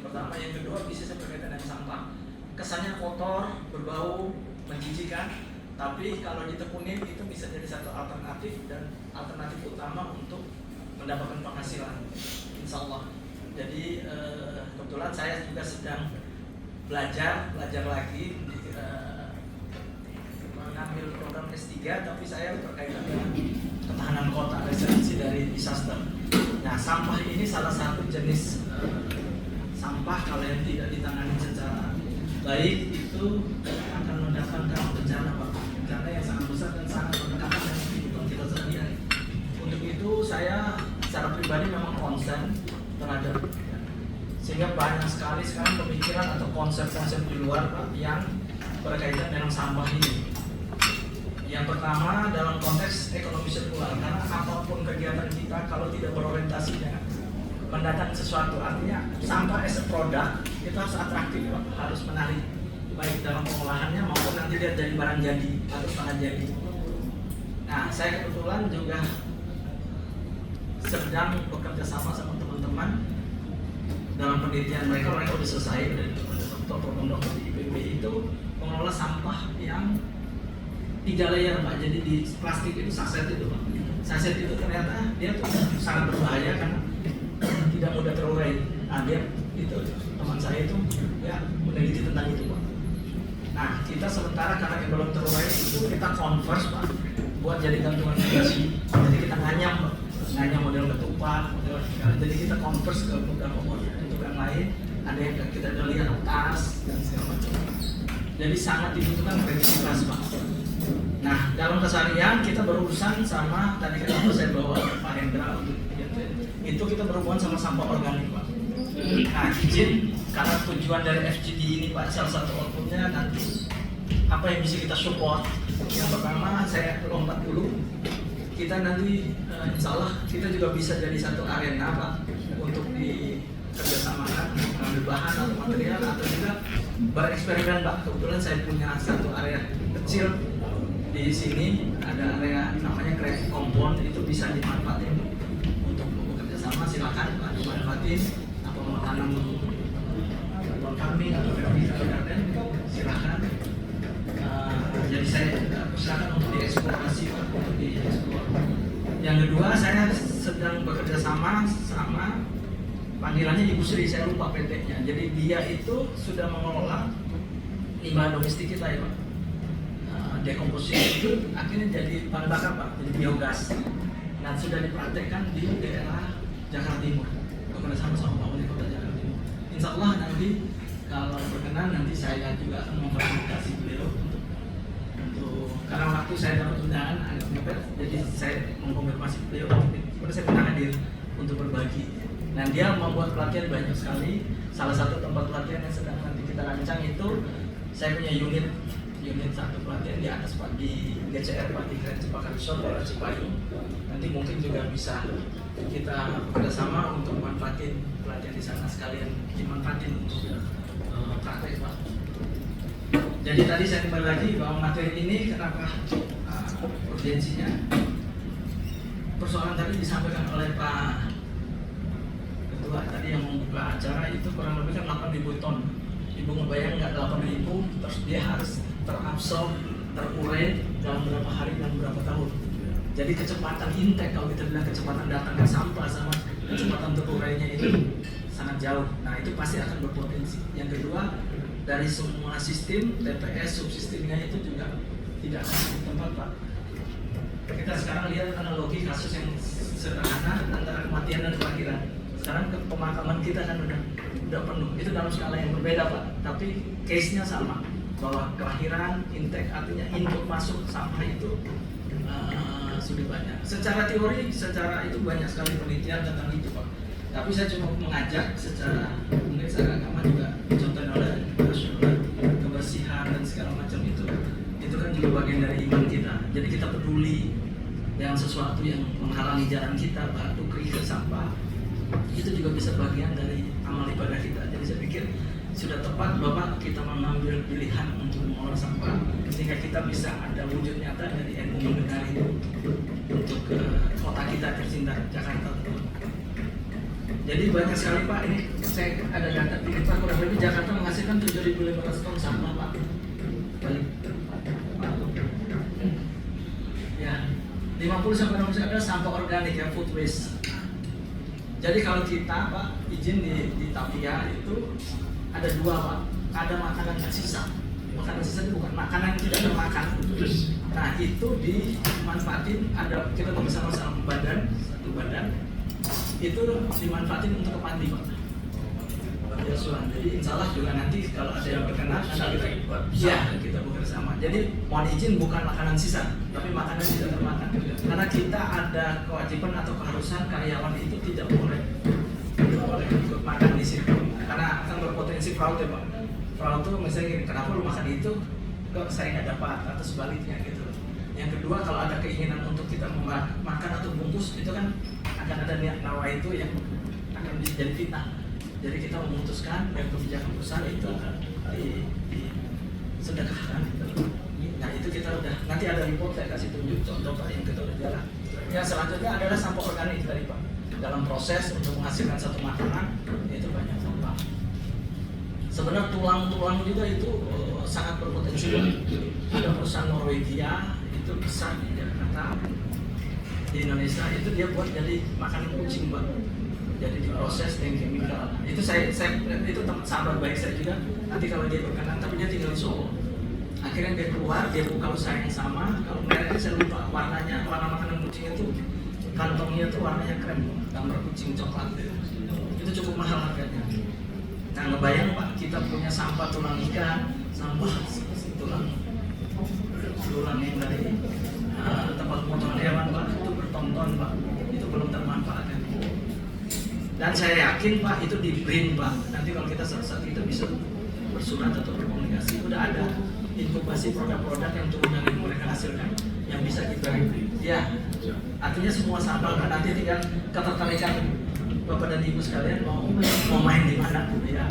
pertama. Yang kedua, bisnisnya berkaitan dengan sampah. Kesannya kotor, berbau, menjijikan, tapi kalau ditekunin itu bisa jadi satu alternatif dan alternatif utama untuk mendapatkan penghasilan, insya Allah. Jadi kebetulan saya juga sedang belajar lagi mengambil program S3, tapi saya berkaitan dengan ketahanan kota, resiliensi dari disaster. Nah, sampah ini salah satu jenis sampah kalau yang tidak ditangani secara baik itu akan mendatangkan bencana yang sangat besar dan sangat berdekatan dengan kehidupan kita sehari-hari. Untuk itu saya secara pribadi memang concern terhadap, sehingga banyak sekali sekarang pemikiran atau konsep-konsep di luar Pak yang berkaitan dengan sampah ini. Yang pertama dalam konteks ekonomi sirkular, karena apapun kegiatan kita kalau tidak berorientasi dengan mendatangkan sesuatu, artinya sampah as a product itu harus atraktif Pak, harus menarik baik dalam pengolahannya maupun nanti dia jadi barang jadi atau setengah jadi. Nah, saya kebetulan juga sedang bekerja sama teman-teman dalam penelitian mereka sudah selesai dari dokter di IPB itu mengelola sampah yang 3 layer Pak. Jadi di plastik itu saset itu Pak. Saset itu ternyata dia tuh sangat berbahaya karena tidak mudah terurai. Nah, dia itu teman saya itu ya meneliti tentang itu Pak. Nah, kita sementara karena yang belum terurai itu kita converse Pak buat jadi gantungan bagasi. Jadi kita nganyam Pak. Nganyam model ketupat, jadi kita converse ke beberapa model yang lain. Ada yang kita udah lihat tas dan segala macam. Jadi sangat dibutuhkan kreativitas Pak. Nah, dalam keseharian kita berurusan sama, tadi kan saya bawa Pak Hendra untuk itu kita berhubungan sama sampah organik Pak. Nah, izin karena tujuan dari FGD ini Pak, salah satu outputnya nanti apa yang bisa kita support. Yang pertama saya lompat dulu, kita nanti insya Allah kita juga bisa jadi satu arena Pak untuk dikerjasamakan mengambil bahan atau material atau juga bereksperimen Pak. Kebetulan saya punya satu area kecil di sini, ada area namanya creative compound, itu bisa dimanfaatin untuk bekerja sama. Silakan Pak dimanfaatin atau mau tanam pohon kambing atau vertical garden, silakan. Jadi saya silakan untuk dieksplorasi Pak, untuk dieksplor. Yang kedua, saya sedang bekerja sama panggilannya Ibu Sri, saya lupa PT-nya. Jadi dia itu sudah mengelola limbah domestik kita ya Pak. Dekomposisi itu akhirnya jadi bahan bakar Pak, jadi biogas. Dan sudah dipraktekkan di daerah Jakarta Timur, bekerjasama sama Pak Wali Kota Jakarta Timur. Insya Allah nanti kalau berkenan nanti saya juga akan memfasilitasi beliau untuk karena waktu saya dapat undangan agak mepet, jadi saya mengkonfirmasi beliau untuk saya pernah hadir untuk berbagi. Dan dia membuat pelatihan banyak sekali. Salah satu tempat pelatihan yang sedang nanti kita rancang itu saya punya unit satu pelatihan di atas Pak, di GCR Pak, di Grand Cempaka Resort daerah Cipayung. Nanti mungkin juga bisa kita bekerjasama untuk manfaatin pelatihan di sana, sekalian dimanfaatin untuk praktek Pak. Jadi tadi saya kembali lagi bahwa materi ini kenapa urgensinya, persoalan tadi disampaikan oleh Pak Ketua tadi yang membuka acara itu kurang lebih kan 8.000 ton. Ibu ngebayang nggak 8.000 terus dia harus terabsorb, terurai dalam berapa hari dan berapa tahun. Jadi kecepatan intake, kalau kita bilang kecepatan datangnya sampah sama kecepatan terurainya itu sangat jauh. Nah, itu pasti akan berpotensi. Yang kedua, dari semua sistem TPS subsistemnya itu juga tidak akan tempat Pak. Kita sekarang lihat analogi kasus yang sederhana antara kematian dan kelahiran. Sekarang pemakaman kita kan udah penuh. Itu dalam skala yang berbeda Pak, tapi case-nya sama. Bahwa kelahiran, intake, artinya input masuk sampah itu sudah banyak. Secara teori, secara itu banyak sekali penelitian tentang itu Pak. Tapi saya cuma mengajak secara mungkin secara agama juga contohnya oleh Rasulullah, kebersihan dan segala macam itu kan juga bagian dari iman kita. Jadi kita peduli dengan sesuatu yang menghalangi jalan kita, batu, kerikil, sampah, itu juga bisa bagian dari amal ibadah kita. Jadi saya pikir sudah tepat Bapak kita mengambil pilihan untuk mengolah sampah sehingga kita bisa ada wujud nyata dari NU mendengar itu untuk kota kita tercinta Jakarta. Jadi banyak sekali Pak, ini saya ada data ini Pak, kurang lebih Jakarta menghasilkan 7.500 ton sampah Pak. Ya, 50-60% adalah sampah organik yang food waste. Jadi kalau kita Pak izin di Tapia itu ada dua Pak, ada makanan yang sisa. Makanan sisa itu bukan makanan yang tidak termakan. Nah itu dimanfaatin, ada kita bersama-sama satu badan itu dimanfaatin untuk kepandi Pak. Jadi insya Allah juga nanti kalau ada yang berkenan nanti kita bekerjasama. Jadi mohon izin bukan makanan sisa, tapi makanan tidak termakan. Karena kita ada kewajiban atau keharusan karyawan itu tidak boleh ikut makan di situ. Karena akan berpotensi fraud ya Pak. Fraud itu misalnya gini, kenapa lu makan itu kok saya nggak dapat atau sebaliknya gitu. Yang kedua kalau ada keinginan untuk kita makan atau bungkus itu kan akan ada niat nawa itu yang akan bisa jadi fitnah. Jadi kita memutuskan yang kebijakan perusahaan itu akan disedekahkan. Nah itu kita udah, nanti ada report saya kasih tunjuk contoh Pak yang kita udah jalan. Yang selanjutnya adalah sampah organik tadi Pak. Dalam proses untuk menghasilkan satu makanan itu banyak sampah. Sebenarnya tulang-tulang juga itu sangat berpotensi. Ada perusahaan Norwegia itu besar di Jakarta, di Indonesia itu dia buat jadi makanan kucing Pak. Jadi diproses dengan kimikal. Itu saya itu teman sahabat baik saya juga. Nanti kalau dia berkenan, tapi dia tinggal di Solo. Akhirnya dia keluar, dia buka usaha yang sama. Kalau mereknya saya lupa warnanya, warna makanan kucing itu kantongnya itu warnanya krem, gambar kucing coklat. Itu cukup mahal harganya. Nah ngebayang Pak, kita punya sampah tulang ikan, sampah tulang yang dari tempat pemotongan hewan Pak, itu bertonton Pak, itu belum termanfaatkan. Dan saya yakin Pak itu di print Pak. Nanti kalau kita saat kita bisa bersurat atau berkomunikasi, udah ada inkubasi produk-produk yang turunan yang mereka hasilkan yang bisa kita ya. Artinya semua sampah kan nanti tinggal ketertarikan Bapak dan Ibu sekalian mau main di mana ya.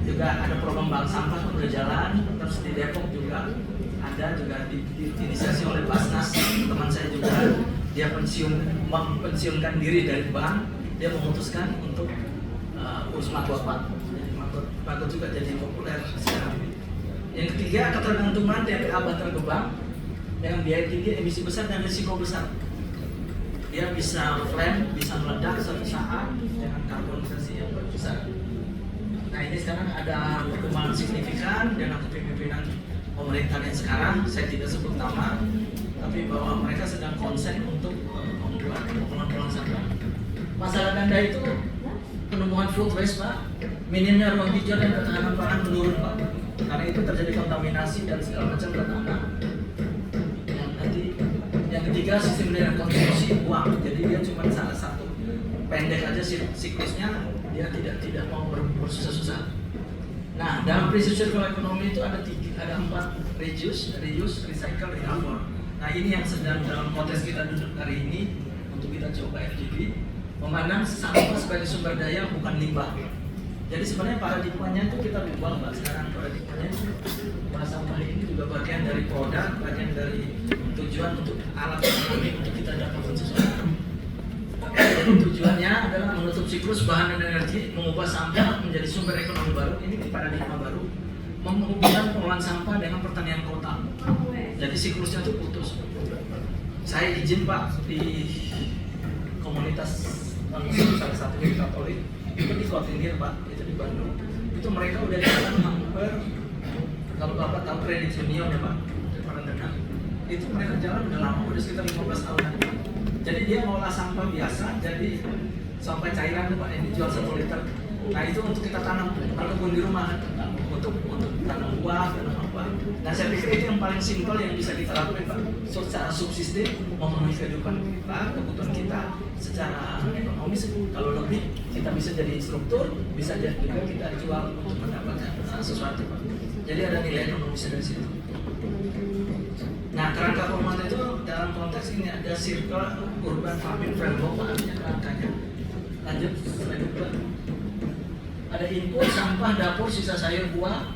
Juga ada program bank sampah udah jalan, terus di Depok juga ada juga diinisiasi oleh Basnas. Teman saya juga dia mempensiunkan diri dari bank. Dia memutuskan untuk urus Bapak. Jadi Bapak juga jadi populer sekarang. Yang ketiga, ketergantungan dari baterai ke bank dengan biaya tinggi, emisi besar dan risiko besar. Dia bisa flame, bisa meledak suatu saat dengan karbonisasi yang besar. Nah ini sekarang ada perkembangan signifikan dengan kepemimpinan pemerintahan yang sekarang. Saya tidak sebut nama, tapi bahwa mereka sedang konsen untuk membuat pengelolaan sampah. Masalah ganda itu penumbuhan food waste Pak, minimnya ruang hijau dan ketahanan pangan menurun Pak. Karena itu terjadi kontaminasi dan segala macam ke tanah. Yang ketiga sistem daya konsumsi uang, jadi dia cuma salah satu pendek aja siklusnya, dia tidak mau bersusah-susah. Nah dalam prinsip circular economy itu ada 4 reuse, recycle, recover. Nah ini yang sedang dalam konteks kita duduk hari ini untuk kita coba FGD. Memandang sampah sebagai sumber daya bukan limbah. Jadi sebenarnya paradigmanya itu kita ubah Pak. Sekarang paradigmanya bahwa sampah ini juga bagian dari produk, bagian dari tujuan untuk alat ekonomi untuk kita dapatkan sesuatu. Jadi tujuannya adalah menutup siklus bahan dan energi, mengubah sampah menjadi sumber ekonomi baru. Ini paradigma baru, menghubungkan pengelolaan sampah dengan pertanian kota. Jadi siklusnya itu putus. Saya izin Pak di komunitas salah satu di Katolik itu di Kotinir Pak, itu di Bandung. Itu mereka udah jalan hampir, kalau Bapak tahu kredit union ya Pak, Rendenang. Itu mereka jalan udah lama, udah sekitar 15 tahunan. Jadi dia ngolah sampah biasa, jadi sampai cairan tuh Pak yang dijual 1 liter. Nah itu untuk kita tanam berkebun di rumah, untuk tanam buah, tanam apa. Nah saya pikir itu yang paling simpel yang bisa kita lakukan Pak. Secara subsistem memenuhi kehidupan kita, kebutuhan kita secara ekonomis. Kalau lebih kita bisa jadi struktur, bisa jadi juga kita jual untuk mendapatkan sesuatu Pak. Jadi ada nilai ekonomis dari situ. Nah kerangka format itu dalam konteks ini ada circular urban farming framework Pak, artinya kerangkanya. Lanjut slide kedua. Ada input sampah dapur, sisa sayur, buah.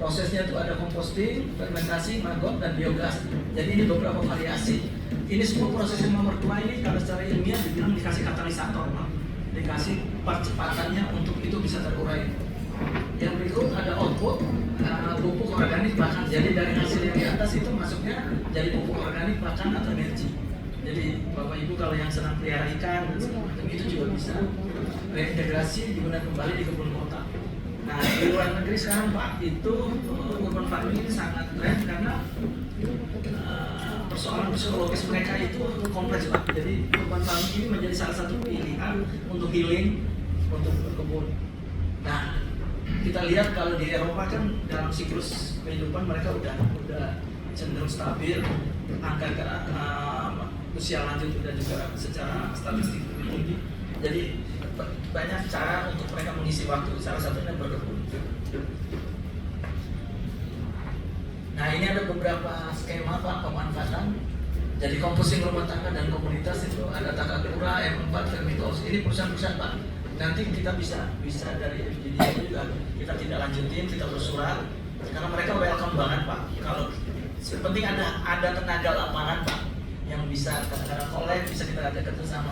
Prosesnya itu ada composting, fermentasi, maggot, dan biogas. Jadi ini beberapa variasi. Ini semua proses yang nomor 2 ini kalau secara ilmiah dibilang dikasih katalisator Pak. dikasih percepatannya untuk itu bisa terurai. Yang berikut ada output pupuk organik bahkan, jadi dari hasil yang di atas itu masuknya jadi pupuk organik bahkan atau energi. Jadi Bapak Ibu kalau yang senang pelihara ikan dan segala macam itu juga bisa reintegrasi digunakan kembali di kebun kota. Nah di luar negeri sekarang Pak itu urban farming ini sangat keren karena persoalan psikologis mereka itu kompleks Pak. Jadi urban farming ini menjadi salah satu pilihan untuk healing, untuk berkebun. Nah kita lihat kalau di Eropa kan dalam siklus kehidupan mereka udah cenderung stabil, angka usia lanjut udah juga secara statistik lebih tinggi. Jadi banyak cara untuk mereka mengisi waktu, salah satunya berkebun. Nah ini ada beberapa skema Pak pemanfaatan. Jadi composting rumah tangga dan komunitas itu ada Takakura, M4, Vermitox. Ini perusahaan-perusahaan Pak. Nanti kita bisa dari FGD itu juga kita tidak lanjutin, kita bersurat karena mereka welcome banget Pak. Kalau penting ada tenaga lapangan Pak yang bisa kadang-kadang kolek, bisa kita ajak kerjasama.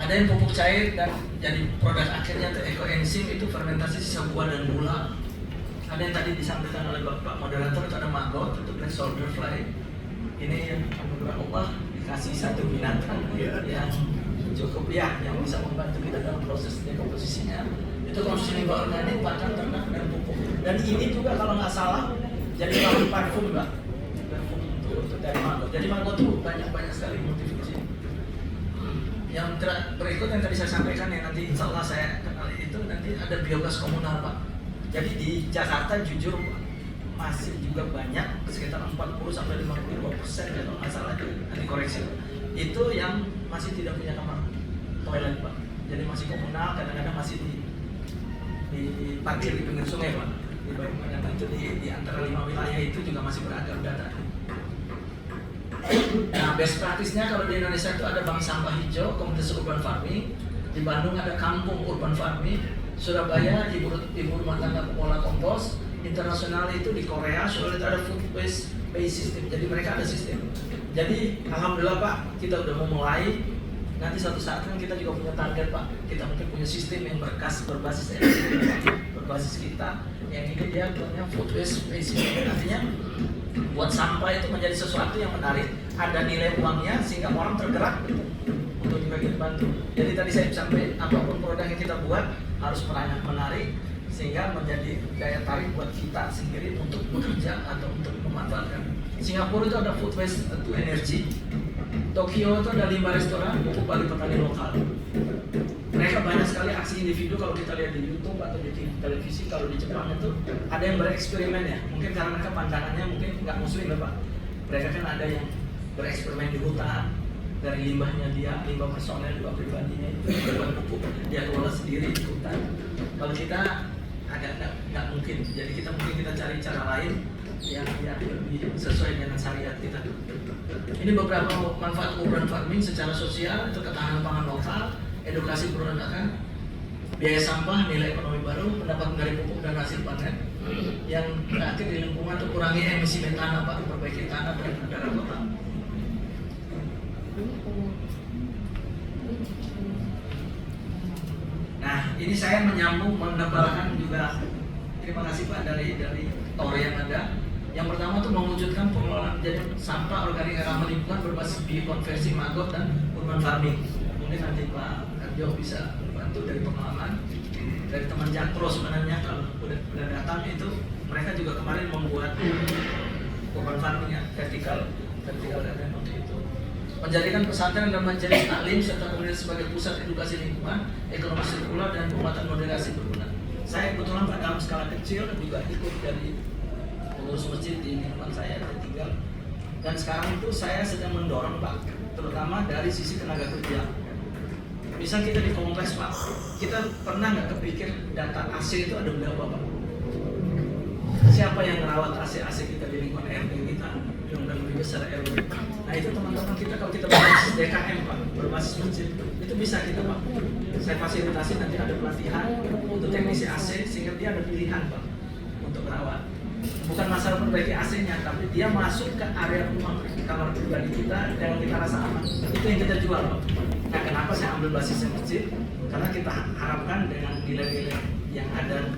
Ada yang pupuk cair dan jadi produk akhirnya itu ekoenzim, itu fermentasi sisa buah dan gula. Ada yang tadi disampaikan oleh Bapak Moderator itu ada maggot, itu black soldier fly. Ini yang Allah dikasih satu binatang yang cukup yang bisa membantu kita dalam proses dekomposisinya. Itu konsumsi limbah organik, pakan ternak dan pupuk. Dan ini juga kalau nggak salah jadi bahan parfum Mbak. Parfum untuk dari maggot. Jadi maggot itu banyak sekali multifungsi. Yang berikut yang tadi saya sampaikan yang nanti insya Allah saya kenal itu nanti ada biogas komunal Pak. Jadi di Jakarta jujur masih juga banyak sekitar 40-52% kalau nggak salah nanti koreksi itu yang masih tidak punya kamar toilet Pak. Jadi masih komunal, kadang-kadang masih di parkir di pinggir sungai Pak. Di Bagaimana itu di antara 5 wilayah itu juga masih beragam data. Nah best practice-nya kalau di Indonesia itu ada bank sampah hijau, komunitas urban farming. Di Bandung ada kampung urban farming. Surabaya ibu rumah tangga pengolah kompos. Internasional itu di Korea, soalnya itu ada food waste based system. Jadi mereka ada sistem. Jadi alhamdulillah Pak, kita udah mau mulai. Nanti suatu saat kan kita juga punya target Pak. Kita mungkin punya sistem yang berbasis energi, berbasis kita. Yang ini dia punya food waste based system. Artinya buat sampah itu menjadi sesuatu yang menarik, ada nilai uangnya sehingga orang tergerak untuk dibagi bantu. Jadi tadi saya sampai apapun produk yang kita buat harus menarik sehingga menjadi daya tarik buat kita sendiri untuk bekerja atau untuk memanfaatkan. Singapura itu ada food waste to energy. Tokyo itu ada 5 restoran untuk bagi petani lokal. Mereka banyak sekali aksi individu kalau kita lihat di YouTube atau di televisi. Kalau di Jepang itu ada yang bereksperimen ya. Mungkin karena mereka pandangannya mungkin nggak muslim ya Pak. Mereka kan ada yang bereksperimen di hutan. Dari limbahnya dia, limbah personel, limbah pribadinya itu buat pupuk dia kelola sendiri di hutan. Kalau kita agak nggak mungkin. Jadi kita cari cara lain yang lebih sesuai dengan syariat kita. Ini beberapa manfaat urban farming secara sosial, itu ketahanan pangan lokal, edukasi perundakan, biaya sampah, nilai ekonomi baru, pendapatan dari pupuk dan hasil panen. Yang terakhir di lingkungan itu kurangi emisi metana Pak, perbaiki tanah dan udara kota. Nah, ini saya menyambung menambahkan juga terima kasih Pak dari Tore yang ada. Yang pertama itu mewujudkan pengelolaan jadi sampah organik ramah lingkungan berbasis biokonversi maggot dan urban farming. Mungkin nanti Pak Arjo bisa membantu dari pengalaman dari teman Jakpro sebenarnya kalau udah datang itu mereka juga kemarin membuat urban farming ya vertikal garden untuk itu. Menjadikan pesantren dan majelis taklim serta komunitas sebagai pusat edukasi lingkungan, ekonomi sirkular dan penguatan moderasi berguna. Saya kebetulan Pak dalam skala kecil juga ikut dari pengurus masjid di lingkungan saya tinggal. Dan sekarang itu saya sedang mendorong Pak, terutama dari sisi tenaga kerja. Misal kita di kompleks Pak, kita pernah nggak kepikir data AC itu ada berapa Pak? Siapa yang merawat AC kita di lingkungan RT kita? Yang lebih besar RW. Nah itu teman-teman kita kalau kita berbasis DKM Pak, berbasis masjid, itu bisa kita Pak. Saya fasilitasi nanti ada pelatihan untuk teknisi AC sehingga dia ada pilihan Pak untuk merawat. bukan masalah perbaiki AC-nya, tapi dia masuk ke area rumah kamar pribadi kita dan kita rasa aman. Itu yang kita jual. Nah, kenapa saya ambil basisnya masjid? Karena kita harapkan dengan nilai-nilai yang ada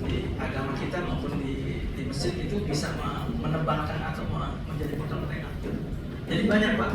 di agama kita maupun di masjid itu bisa menebalkan atau menjadi bekal mereka. Jadi banyak Pak